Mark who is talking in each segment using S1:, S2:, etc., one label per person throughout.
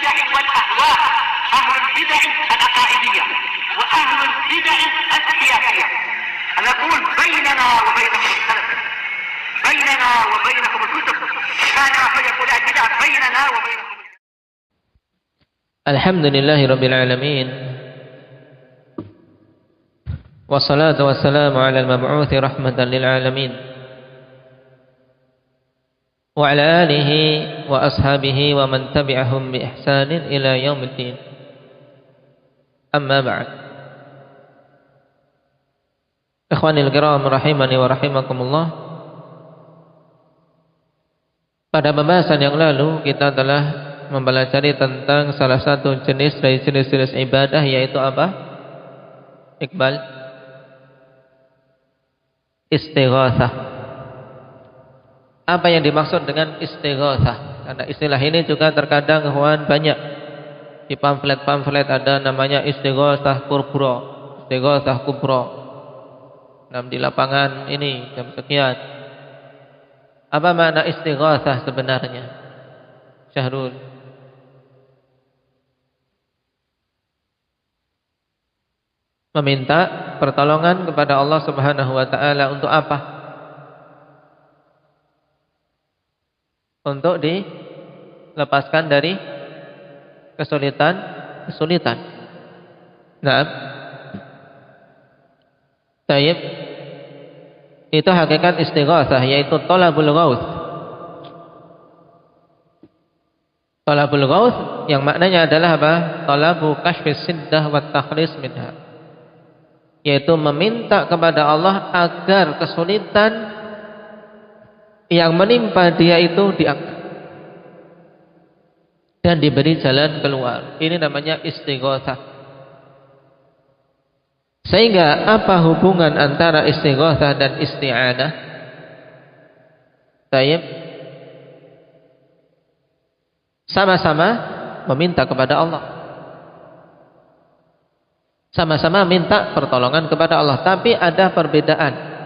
S1: البدع والأهواء، أهل البدع العقائدية وأهل البدع السياسية. نقول بيننا وبينكم السلف، بيننا وبينكم الكتب، كان فيقول البدع بيننا وبينكم.
S2: الحمد لله رب العالمين، والصلاة والسلام على المبعوث رحمة للعالمين وعلى آله وأصحابه ومن تبعهم بإحسان إلى يوم الدين. أما بعد، ikhwanil kiram rahimani wa rahimakumullah. Pada pembahasan yang lalu kita telah mempelajari tentang salah satu jenis dari jenis-jenis ibadah, yaitu apa? Iqbal, istighatsah. Apa yang dimaksud dengan istighatsah? Karena istilah ini juga terkadang banyak di pamflet-pamflet, ada namanya istighatsah kubra, istighatsah kubra. Di lapangan ini jam sekian. Apa makna istighatsah sebenarnya? Syahrul. Meminta pertolongan kepada Allah Subhanahu wa taala untuk apa? Untuk dilepaskan dari kesulitan. Nah, tayyib, itu hakikat istighatsah, yaitu talabul ghauts. Talabul ghauts yang maknanya adalah apa? Talabu kashfis siddah wa takhlis minha, yaitu meminta kepada Allah agar kesulitan yang menimpa dia itu diangkat dan diberi jalan keluar. Ini namanya istighatsah. Sehingga apa hubungan antara istighatsah dan isti'anah? Tayyib, sama-sama meminta kepada Allah, sama-sama minta pertolongan kepada Allah, tapi ada perbedaan.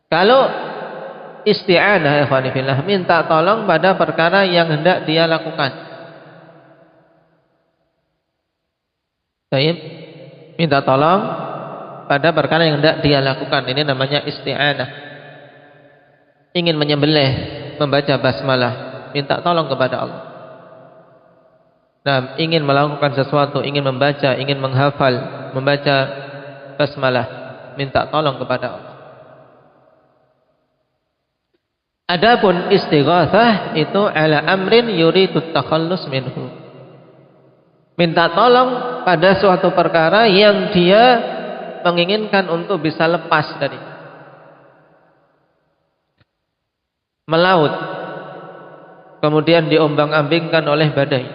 S2: Kalau isti'anah, ikhwani fillah, minta tolong pada perkara yang hendak dia lakukan. Tayyib, minta tolong pada perkara yang hendak dia lakukan. Ini namanya isti'anah. Ingin menyembelih, membaca basmalah, minta tolong kepada Allah. Nah, ingin melakukan sesuatu, ingin membaca, ingin menghafal, membaca basmalah, minta tolong kepada Allah. Adapun istighatsah itu ala amrin yuridut takhallus minhu, minta tolong pada suatu perkara yang dia menginginkan untuk bisa lepas dari. Melaut, kemudian diombang-ambingkan oleh badai,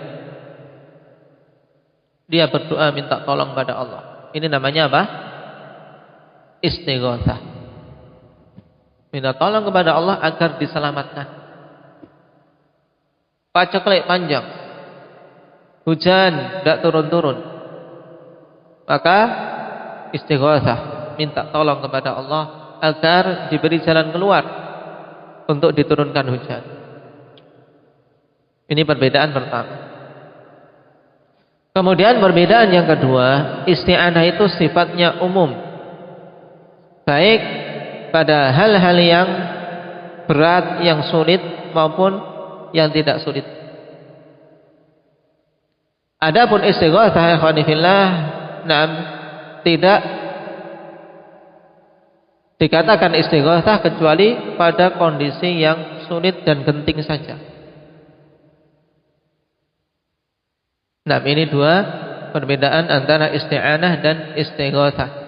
S2: dia berdoa minta tolong pada Allah. Ini namanya apa? Istighatsah. Minta tolong kepada Allah agar diselamatkan. Paceklik panjang, hujan tidak turun-turun, maka istighatsah, minta tolong kepada Allah agar diberi jalan keluar untuk diturunkan hujan. Ini perbedaan pertama. Kemudian perbedaan yang kedua, isti'anah itu sifatnya umum, baik pada hal-hal yang berat, yang sulit maupun yang tidak sulit. Adapun istighatsah, ikhwani fillah, tidak dikatakan istighatsah kecuali pada kondisi yang sulit dan genting saja. Nah, ini dua perbedaan antara isti'anah dan istighatsah.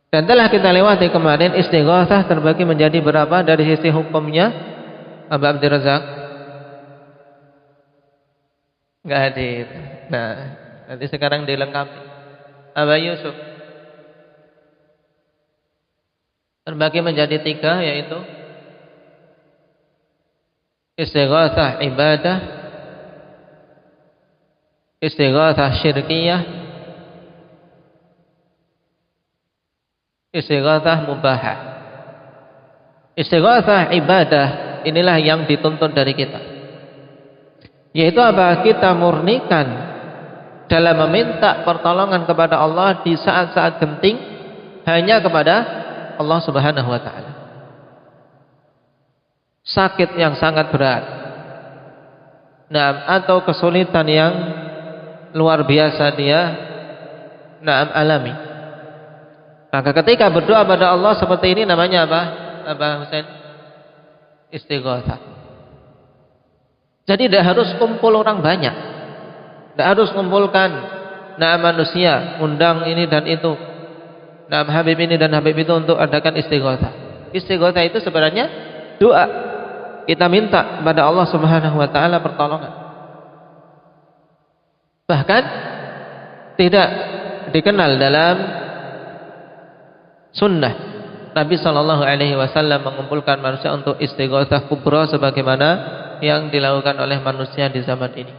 S2: Dan telah kita lewati kemarin, istighatsah terbagi menjadi berapa dari sisi hukumnya? Abu Abdul Razak enggak hadir. Nah, nanti sekarang dilengkapi. Aba Yusuf, terbagi menjadi 3, yaitu istighatsah ibadah, istighatsah syirkiyah, istighatsah mubahah. Istighatsah ibadah inilah yang dituntut dari kita. Yaitu apa? Kita murnikan dalam meminta pertolongan kepada Allah di saat-saat genting hanya kepada Allah Subhanahu wa taala. Sakit yang sangat berat, atau kesulitan yang luar biasa dia alami. Maka ketika berdoa pada Allah seperti ini namanya apa? Apa Husain? Istighatsah. Jadi tidak harus kumpul orang banyak. Tidak harus kumpulkan manusia, undang ini dan itu. Habib ini dan Habib itu untuk adakan istighatsah. Istighatsah itu sebenarnya doa. Kita minta kepada Allah Subhanahu wa taala pertolongan. Bahkan tidak dikenal dalam sunnah Nabi sallallahu alaihi wasallam mengumpulkan manusia untuk istighatsah kubra sebagaimana yang dilakukan oleh manusia di zaman ini.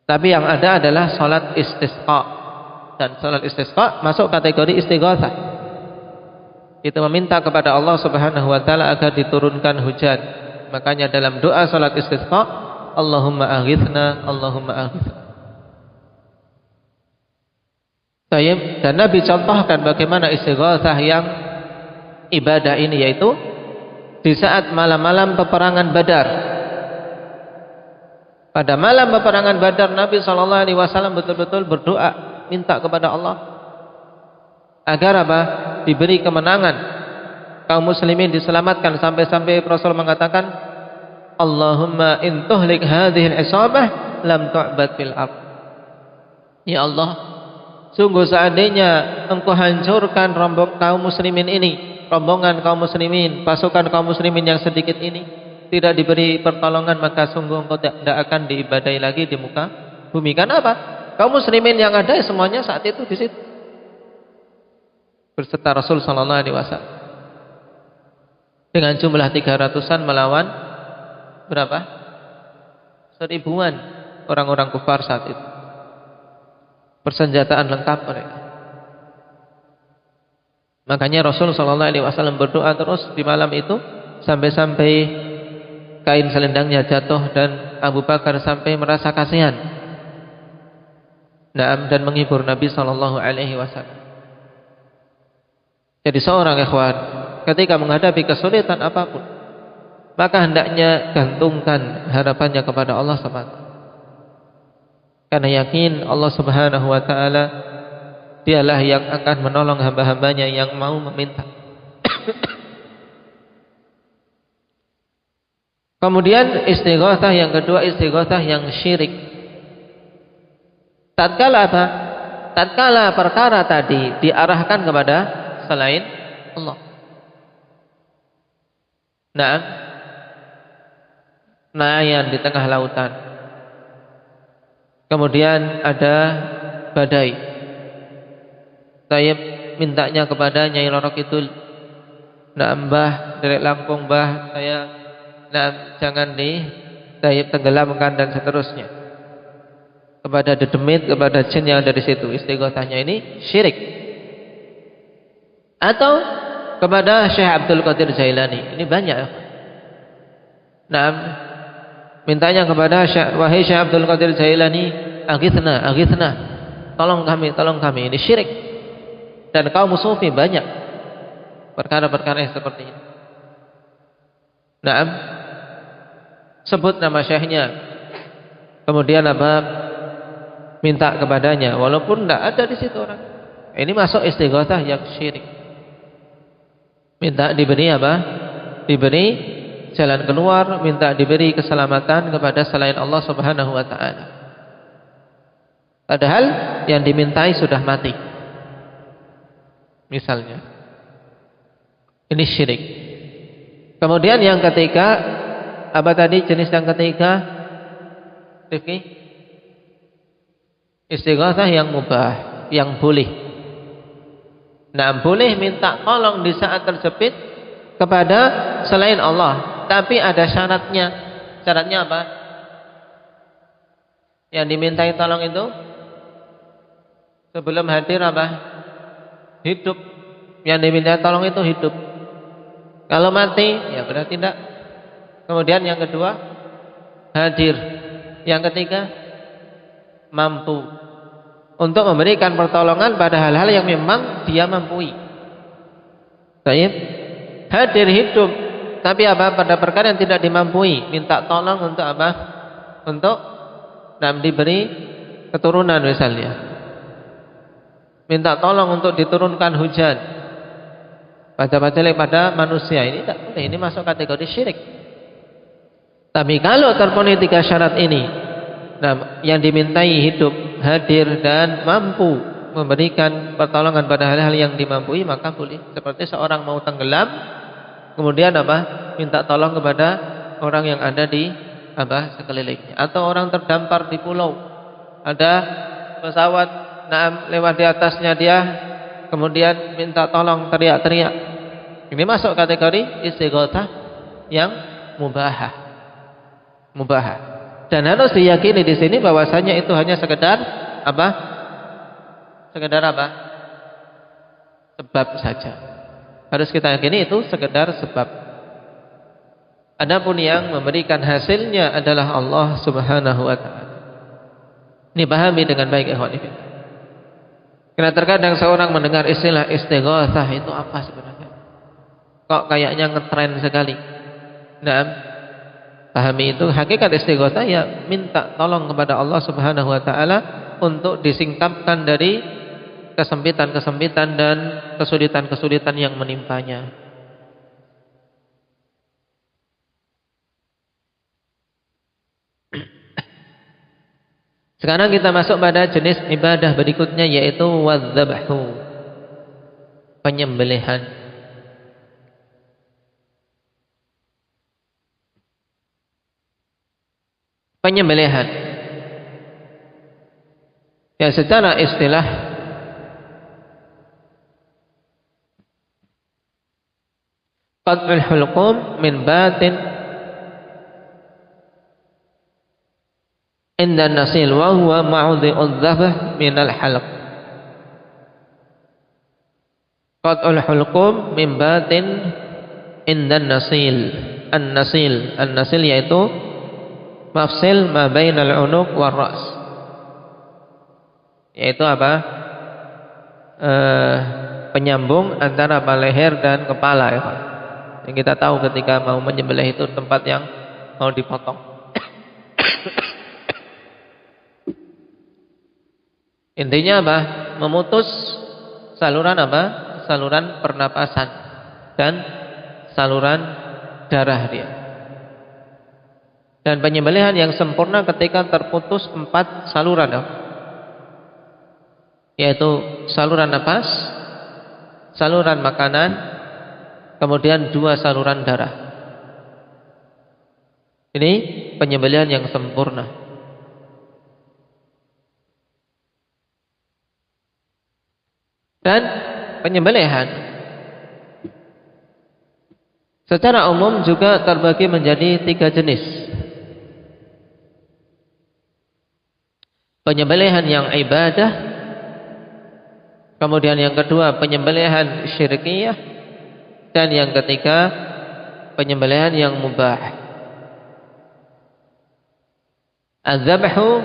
S2: Tapi yang ada adalah salat istisqa, dan salat istisqa masuk kategori istighatsah. Itu meminta kepada Allah Subhanahu wa taala agar diturunkan hujan. Makanya dalam doa salat istisqa, Allahumma aghithna, Allahumma aghithna. Dan Nabi contohkan bagaimana istighatsah yang ibadah ini, yaitu di saat malam-malam peperangan Badar. Pada malam peperangan Badar Nabi SAW betul-betul berdoa minta kepada Allah agar apa? Diberi kemenangan, kaum muslimin diselamatkan, sampai-sampai Rasul mengatakan Allahumma in tuhlik hadhihi al-isabah lam tu'bad fil ardh. Ya Allah, sungguh seandainya engkau hancurkan kaum muslimin ini, rombongan kaum muslimin, pasukan kaum muslimin yang sedikit ini, tidak diberi pertolongan, maka sungguh engkau tidak akan diibadahi lagi di muka bumi. Karena apa? Kaum muslimin yang ada semuanya saat itu di situ berserta Rasul sallallahu alaihi wasallam dengan jumlah 300-an melawan berapa? 1000-an orang-orang kufar saat itu. Persenjataan lengkap mereka. Makanya Rasul sallallahu alaihi wasallam berdoa terus di malam itu sampai-sampai kain selendangnya jatuh dan Abu Bakar sampai merasa kasihan. Dan menghibur Nabi sallallahu alaihi wasallam. Jadi seorang ikhwan ketika menghadapi kesulitan apapun, maka hendaknya gantungkan harapannya kepada Allah SWT. Karena yakin Allah Subhanahu wa taala dialah yang akan menolong hamba-hambanya yang mau meminta. Kemudian istighatsah yang kedua, istighatsah yang syirik. Tatkala apa? Tatkala perkara tadi diarahkan kepada selain Allah. Nelayan di tengah lautan. Kemudian ada badai. Saya mintanya kepada Nyai Loro Kidul, Mbah, derek langkung Mbah, saya jangan saya tenggelamkan dan seterusnya. Kepada dedemit, kepada jin yang ada di situ. Istighatsahnya ini syirik. Atau kepada Syekh Abdul Qadir Jailani. Ini banyak. Mintanya kepada wahai Syekh Abdul Qadir Jailani, aghithna, aghithna. Tolong kami. Ini syirik. Dan kaum sufi banyak perkara-perkara yang seperti ini. Sebut nama syekhnya. Kemudian apa? Minta kepadanya walaupun tidak ada di situ orang. Ini masuk istighatsah yang syirik. Minta diberi apa? Diberi jalan keluar, minta diberi keselamatan kepada selain Allah Subhanahu wa taala. Padahal yang dimintai sudah mati. Misalnya. Ini syirik. Kemudian yang ketiga, apa tadi jenis yang ketiga? Rifki? Istighatsah yang mubah, yang boleh. Boleh minta tolong di saat terjepit kepada selain Allah, tapi ada syaratnya. Syaratnya apa? Yang dimintai tolong itu sebelum hadir apa? Hidup. Yang dimintai tolong itu hidup. Kalau mati, ya berarti tidak. Kemudian yang kedua, hadir. Yang ketiga, mampu untuk memberikan pertolongan pada hal-hal yang memang dia mampu. Baik, hadir hidup, tapi apa pada perkara yang tidak dimampui, minta tolong untuk apa? Untuk diberi keturunan misalnya. Minta tolong untuk diturunkan hujan. Baca-baca pada manusia ini tidak boleh, ini masuk kategori syirik. Tapi kalau terpenuhi 3 syarat ini, yang dimintai hidup, hadir dan mampu memberikan pertolongan pada hal-hal yang dimampui, maka boleh. Seperti seorang mau tenggelam, kemudian apa? Minta tolong kepada orang yang ada di sekelilingnya, atau orang terdampar di pulau, ada pesawat lewat di atasnya dia, kemudian minta tolong, teriak-teriak. Ini masuk kategori istighatsah yang mubahah. Dan harus diyakini di sini bahwasanya itu hanya sekedar apa? Sebab saja. Harus kita yakini itu sekedar sebab. Adapun yang memberikan hasilnya adalah Allah Subhanahu wa taala. Ini pahami dengan baik, ikhwan fillah. Karena terkadang seorang mendengar istilah istighatsah, itu apa sebenarnya? Kok kayaknya ngetren sekali. Pahami itu, hakikat istighatsah ya minta tolong kepada Allah Subhanahu wa taala untuk disingkapkan dari kesempitan-kesempitan dan kesulitan-kesulitan yang menimpanya. Sekarang kita masuk pada jenis ibadah berikutnya, yaitu wadzabhu, penyembelihan. Penyembelihan yang secara istilah qat'ul hulqum min batin inda nasil wa huwa ma'udhi'udz dzabh min al-halq. Qat'ul hulqum min batin inda nasil. An-nasil yaitu mafsil ma bainal unuq war ra's, yaitu apa? Penyambung antara leher dan kepala, ya. Yang kita tahu ketika mau menyembelih itu tempat yang mau dipotong. Intinya apa? Memutus saluran saluran pernapasan dan saluran darah dia. Dan penyembelihan yang sempurna ketika terputus 4 saluran, yaitu saluran napas, saluran makanan, kemudian 2 saluran darah. Ini penyembelihan yang sempurna. Dan penyembelihan secara umum juga terbagi menjadi 3 jenis. Penyembelihan yang ibadah, kemudian yang kedua penyembelihan syirkiyah, dan yang ketiga penyembelihan yang mubah. Az-zabhu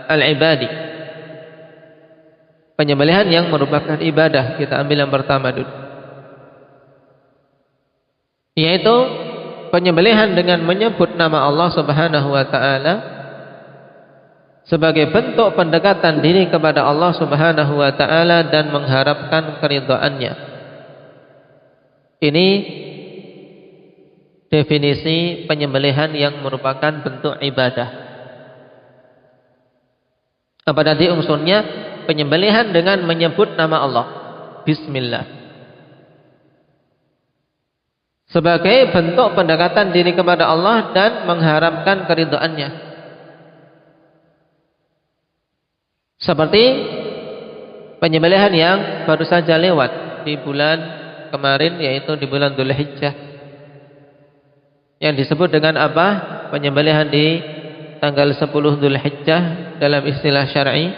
S2: al-ibadi, penyembelihan yang merupakan ibadah. Kita ambil yang pertama dulu, yaitu penyembelihan dengan menyebut nama Allah Subhanahu wa taala sebagai bentuk pendekatan diri kepada Allah Subhanahu wa taala dan mengharapkan keridhaannya. Ini definisi penyembelihan yang merupakan bentuk ibadah. Apa tadi unsurnya? Penyembelihan dengan menyebut nama Allah, bismillah, sebagai bentuk pendekatan diri kepada Allah dan mengharapkan keridhaannya. Seperti penyembelihan yang baru saja lewat di bulan kemarin, yaitu di bulan Dzulhijjah, yang disebut dengan apa? Penyembelihan di tanggal 10 Dzulhijjah dalam istilah syar'i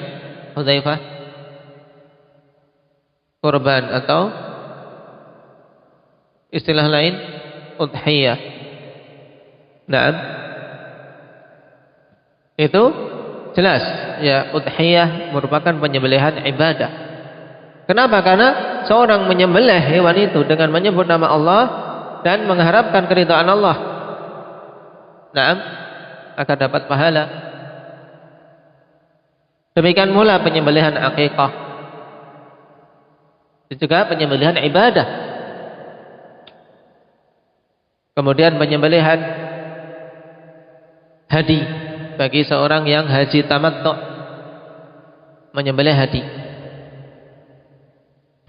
S2: Hudzaifah, kurban, atau istilah lain udhiyah. Nah, itu jelas ya, udhiyah merupakan penyembelihan ibadah. Kenapa? Karena seorang menyembelih hewan itu dengan menyebut nama Allah dan mengharapkan keridhaan Allah. Nah, akan dapat pahala. Demikian pula penyembelihan akikah, itu juga penyembelihan ibadah. Kemudian penyembelihan hadi bagi seorang yang haji tamattu, menyembelih hadi.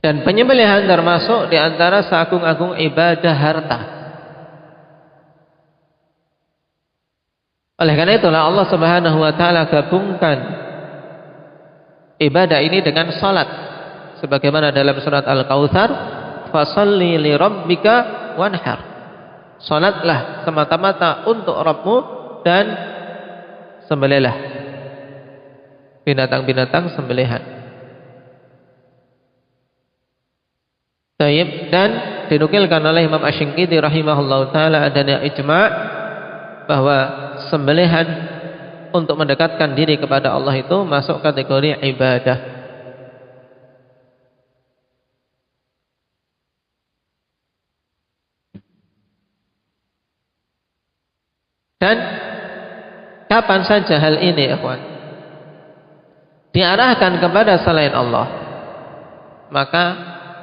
S2: Dan penyembelihan termasuk di antara seagung-agung ibadah harta. Oleh karena itulah Allah Subhanahu wa taala gabungkan ibadah ini dengan salat. Sebagaimana dalam surat Al-Kautsar, "Fasholli li rabbika wanhar." Salatlah semata-mata untuk Rabbmu dan sembelihlah binatang-binatang sembelihan. Taib, dan dinukilkan oleh Imam Asy-Syanqiti rahimahullahu taala adanya ijma' bahwa sembelihan untuk mendekatkan diri kepada Allah itu masuk kategori ibadah. Dan kapan saja hal ini, ikhwan, diarahkan kepada selain Allah, maka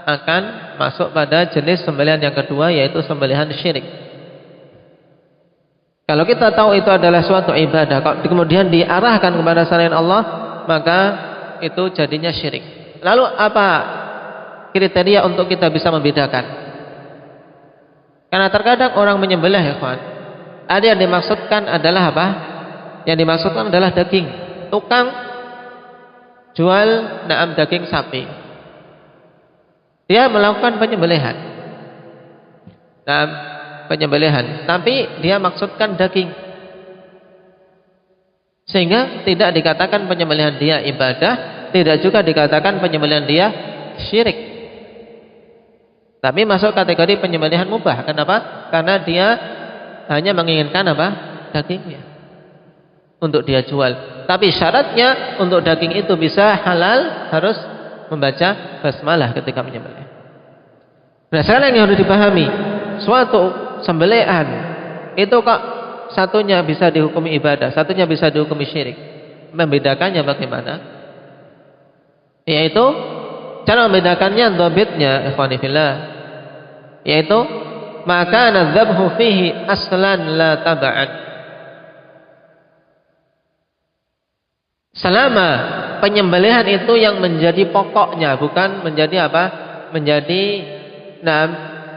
S2: akan masuk pada jenis sembelihan yang kedua, yaitu sembelihan syirik. Kalau kita tahu itu adalah suatu ibadah, kalau kemudian diarahkan kepada selain Allah, maka itu jadinya syirik. Lalu apa kriteria untuk kita bisa membedakan? Karena terkadang orang menyembelih, ya kawan, ada yang dimaksudkan adalah apa? Yang dimaksudkan adalah daging. Tukang jual daging sapi, dia melakukan penyembelihan. Penyembelihan, tapi dia maksudkan daging, sehingga tidak dikatakan penyembelihan dia ibadah, tidak juga dikatakan penyembelihan dia syirik, tapi masuk kategori penyembelihan mubah. Kenapa? Karena dia hanya menginginkan apa? Dagingnya untuk dia jual. Tapi syaratnya untuk daging itu bisa halal harus membaca basmalah ketika menyembelih. Nah, sekarang yang harus dipahami, suatu sembelihan itu kok satunya bisa dihukumi ibadah, satunya bisa dihukumi syirik. Membedakannya bagaimana? Yaitu cara membedakannya, dhabitnya ikhwani fillah, yaitu maka nadzabhu fihi aslan la tab'an. Selama penyembelihan itu yang menjadi pokoknya, bukan menjadi apa? Menjadi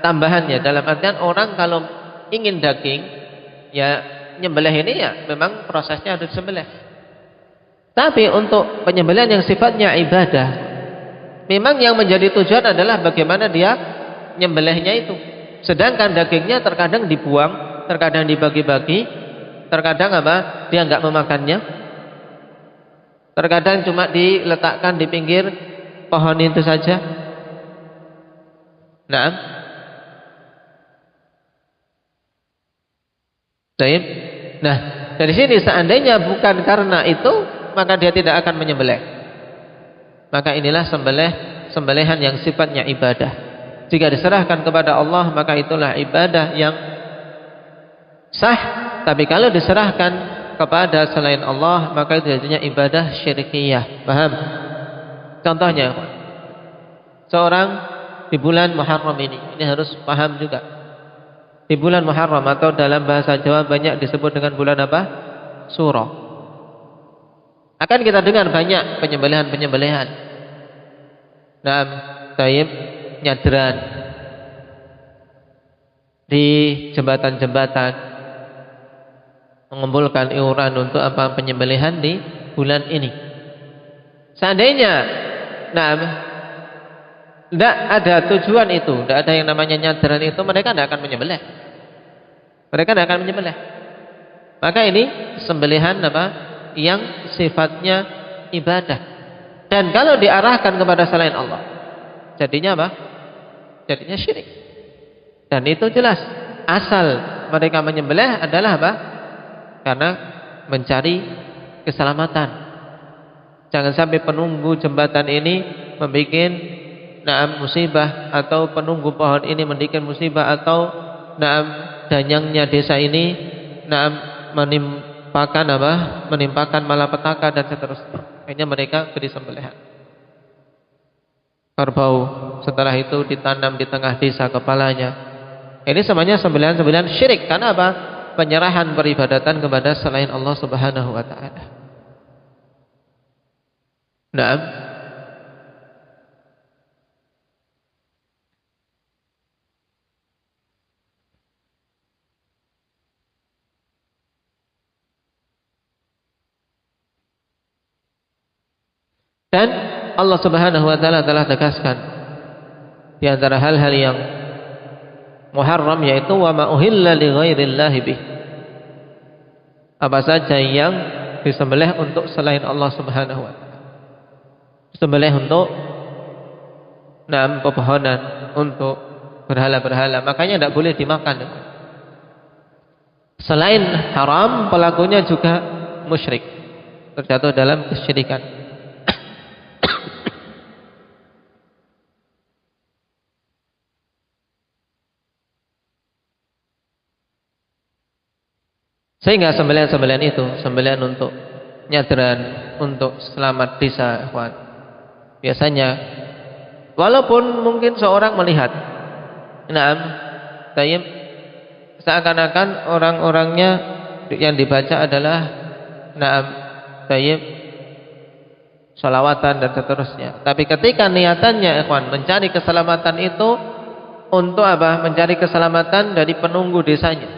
S2: tambahannya. Dalam artian orang kalau ingin daging, ya nyembelih ini ya memang prosesnya harus disembelih. Tapi untuk penyembelihan yang sifatnya ibadah, memang yang menjadi tujuan adalah bagaimana dia nyembelihnya itu. Sedangkan dagingnya terkadang dibuang, terkadang dibagi-bagi, terkadang apa? Dia enggak memakannya. Terkadang cuma diletakkan di pinggir pohon itu saja. Nah, baik. Nah, dari sini seandainya bukan karena itu, maka dia tidak akan menyembelih. Maka inilah sembelihan yang sifatnya ibadah. Jika diserahkan kepada Allah, maka itulah ibadah yang sah. Tapi kalau diserahkan kepada selain Allah, maka itu jadinya ibadah syirkiyah. Paham? Contohnya, seorang di bulan Muharram ini harus paham juga. Di bulan Muharram, atau dalam bahasa Jawa banyak disebut dengan bulan apa? Suro. Akan kita dengar banyak penyembelihan-penyembelihan. Nah, taib, nyadran di jembatan-jembatan, mengumpulkan iuran untuk apa? Penyembelihan di bulan ini. Seandainya tidak ada tujuan itu, tidak ada yang namanya nyadran itu, mereka tidak akan menyembelih. Mereka tidak akan menyembelih. Maka ini sembelihan apa? Yang sifatnya ibadah. Dan kalau diarahkan kepada selain Allah, jadinya apa? Jadinya syirik. Dan itu jelas asal mereka menyembelih adalah apa? Karena mencari keselamatan. Jangan sampai penunggu jembatan ini membuat musibah, atau penunggu pohon ini membuat musibah, atau danyangnya desa ini menimpakan malapetaka dan seterusnya. Akhirnya mereka beri sembelihan kerbau, setelah itu ditanam di tengah desa kepalanya. Ini semuanya sembelihan-sembelihan syirik. Karena apa? Penyerahan peribadatan kepada selain Allah Subhanahu wa taala. Naam. Dan Allah Subhanahu wa taala telah tegaskan di antara hal-hal yang muharram, yaitu wa ma uhilla li ghairillahi bih. Apa saja yang disembelih untuk selain Allah Subhanahu wa taala. Disembelih untuk pepohonan, untuk berhala-berhala, makanya tidak boleh dimakan. Selain haram, pelakunya juga musyrik, terjatuh dalam kesyirikan. Sehingga sembelihan-sembelihan itu, sembelihan untuk nyadran, untuk selamat desa, ikhwan. Biasanya, walaupun mungkin seorang melihat, seakan-akan orang-orangnya yang dibaca adalah, salawatan dan seterusnya. Tapi ketika niatannya, ikhwan, mencari keselamatan itu untuk apa? Mencari keselamatan dari penunggu desanya.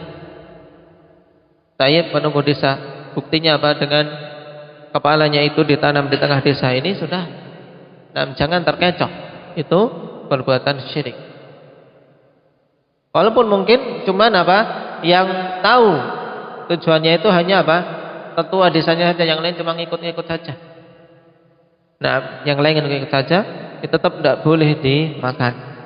S2: Penunggu desa, buktinya apa? Dengan kepalanya itu ditanam di tengah desa ini sudah, jangan terkecoh, itu perbuatan syirik. Walaupun mungkin cuman apa? Yang tahu tujuannya itu hanya apa? Ketua desanya saja, yang lain cuma ngikut-ngikut saja. Yang lain ngikut saja, itu tetap tidak boleh dimakan.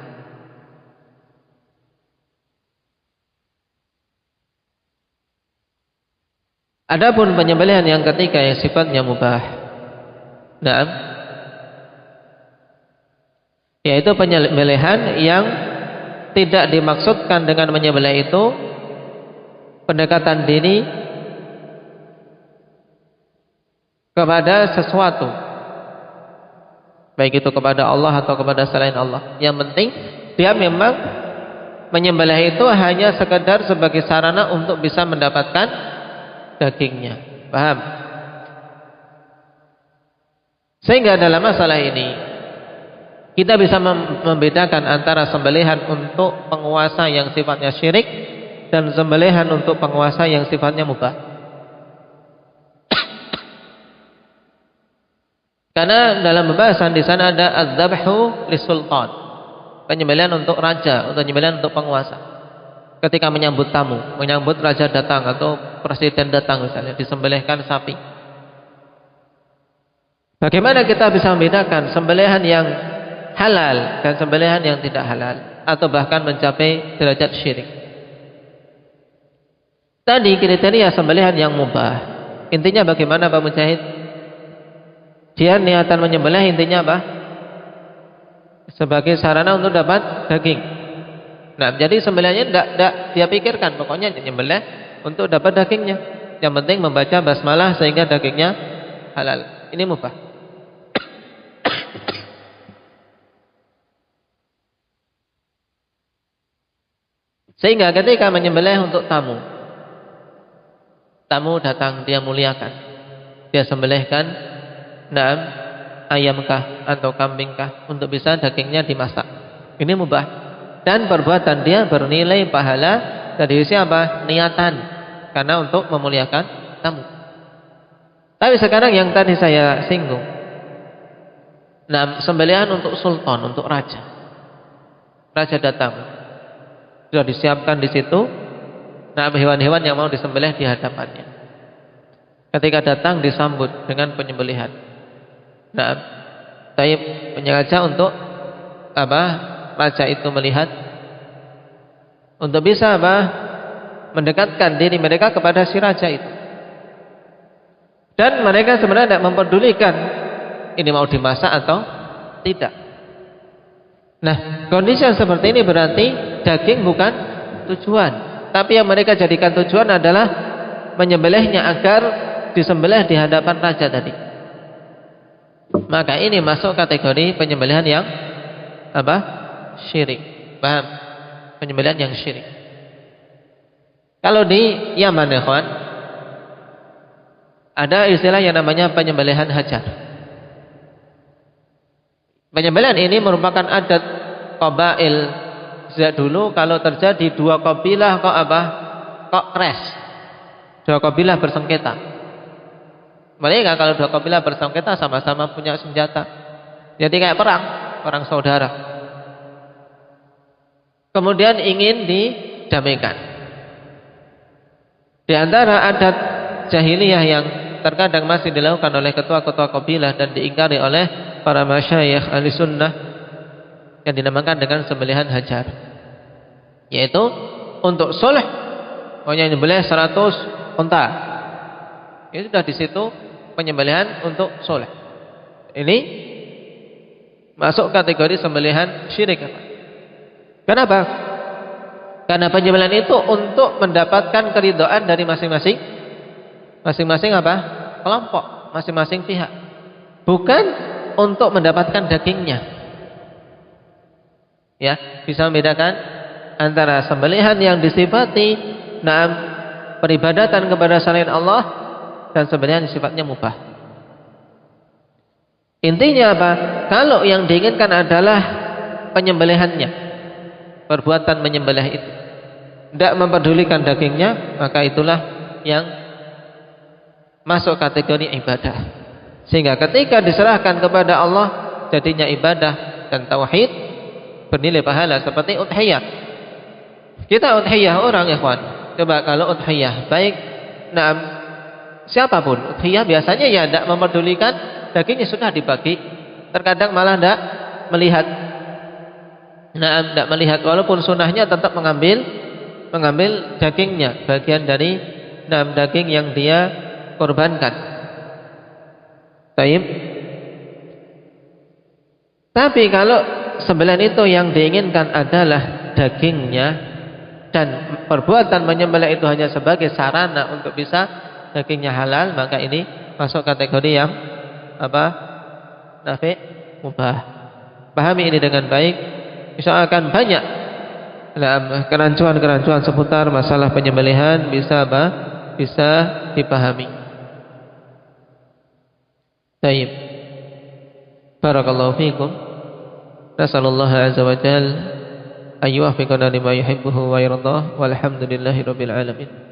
S2: Adapun penyembelihan yang ketiga yang sifatnya mubah, yaitu penyembelihan yang tidak dimaksudkan dengan menyembelih itu pendekatan diri kepada sesuatu, baik itu kepada Allah atau kepada selain Allah. Yang penting dia memang menyembelih itu hanya sekedar sebagai sarana untuk bisa mendapatkan dagingnya. Paham? Sehingga dalam masalah ini kita bisa membedakan antara sembelihan untuk penguasa yang sifatnya syirik dan sembelihan untuk penguasa yang sifatnya mubah. Karena dalam pembahasan di sana ada az-zabhu lis-sultan, penyembelihan untuk raja, untuk penyembelihan untuk penguasa. Ketika menyambut tamu, menyambut raja datang atau presiden datang misalnya, disembelihkan sapi. Bagaimana kita bisa membedakan sembelihan yang halal dan sembelihan yang tidak halal, atau bahkan mencapai derajat syirik? Tadi kriteria sembelihan yang mubah, intinya bagaimana Pak Mujahid? Dia niatan menyembelih intinya apa? Sebagai sarana untuk dapat daging. Jadi sembelihannya tidak dia pikirkan, pokoknya menyembelih untuk dapat dagingnya. Yang penting membaca basmalah sehingga dagingnya halal. Ini mubah. Sehingga ketika menyembelih untuk tamu datang, dia muliakan, dia sembelihkan ayamkah atau kambingkah untuk bisa dagingnya dimasak. Ini mubah. Dan perbuatan dia bernilai pahala dari siapa? Niatan, karena untuk memuliakan tamu. Tapi sekarang yang tadi saya singgung, sembelihan untuk sultan, untuk raja. Raja datang, sudah disiapkan di situ. Hewan-hewan yang mau disembelih di hadapannya. Ketika datang disambut dengan penyembelihan. Menyengaja untuk apa? Raja itu melihat untuk bisa apa? Mendekatkan diri mereka kepada si raja itu. Dan mereka sebenarnya tidak memperdulikan ini mau dimasak atau tidak. Nah, kondisi yang seperti ini berarti daging bukan tujuan, tapi yang mereka jadikan tujuan adalah menyembelihnya agar disembelih di hadapan raja tadi. Maka ini masuk kategori penyembelihan yang apa? Syirik. Paham? Penyembelihan yang syirik. Kalau di Yaman, ya kawan, ada istilah yang namanya penyembelihan hajar. Penyembelihan ini merupakan adat qabail sejak dulu. Kalau terjadi dua kabilah kok crash, dua kabilah bersengketa. Mereka kalau dua kabilah bersengketa sama-sama punya senjata, jadi kayak perang saudara. Kemudian ingin didamaikan. Di antara adat jahiliyah yang terkadang masih dilakukan oleh ketua-ketua kabilah dan diingkari oleh para masyayikh ahli sunnah yang dinamakan dengan sembelihan hajar, yaitu untuk sulh pokoknya nyembelih 100 unta. Itu sudah di situ penyembelihan untuk sulh. Ini masuk kategori sembelihan syirik. Kenapa? Karena penyembelihan itu untuk mendapatkan keridhaan dari masing-masing apa? Kelompok, masing-masing pihak. Bukan untuk mendapatkan dagingnya. Ya, bisa membedakan antara sembelihan yang disifati peribadatan kepada selain Allah dan sembelihan yang sifatnya mubah. Intinya apa? Kalau yang diinginkan adalah penyembelihannya, perbuatan menyembelih itu, tidak mempedulikan dagingnya, maka itulah yang masuk kategori ibadah. Sehingga ketika diserahkan kepada Allah jadinya ibadah dan tauhid, bernilai pahala seperti udhiyah. Kita udhiyah orang, ikhwan. Coba kalau udhiyah baik, siapapun udhiyah biasanya ya tidak mempedulikan dagingnya, sudah dibagi. Terkadang malah tidak melihat. Tidak melihat, walaupun sunnahnya tetap mengambil dagingnya, bagian dari daging yang dia korbankan. Baik. Tapi kalau sembelihan itu yang diinginkan adalah dagingnya dan perbuatan menyembelih itu hanya sebagai sarana untuk bisa dagingnya halal, maka ini masuk kategori yang apa? Nafi mubah. Pahami ini dengan baik, insya Allah akan banyak kerancuan-kerancuan seputar masalah penyembelihan bisa dipahami. Baik. Barakallahu fiikum. Nasallallahu azza wa jalla ayyuhfiqana lima yuhibbuhu wa yardah. Walhamdulillahirabbil alamin.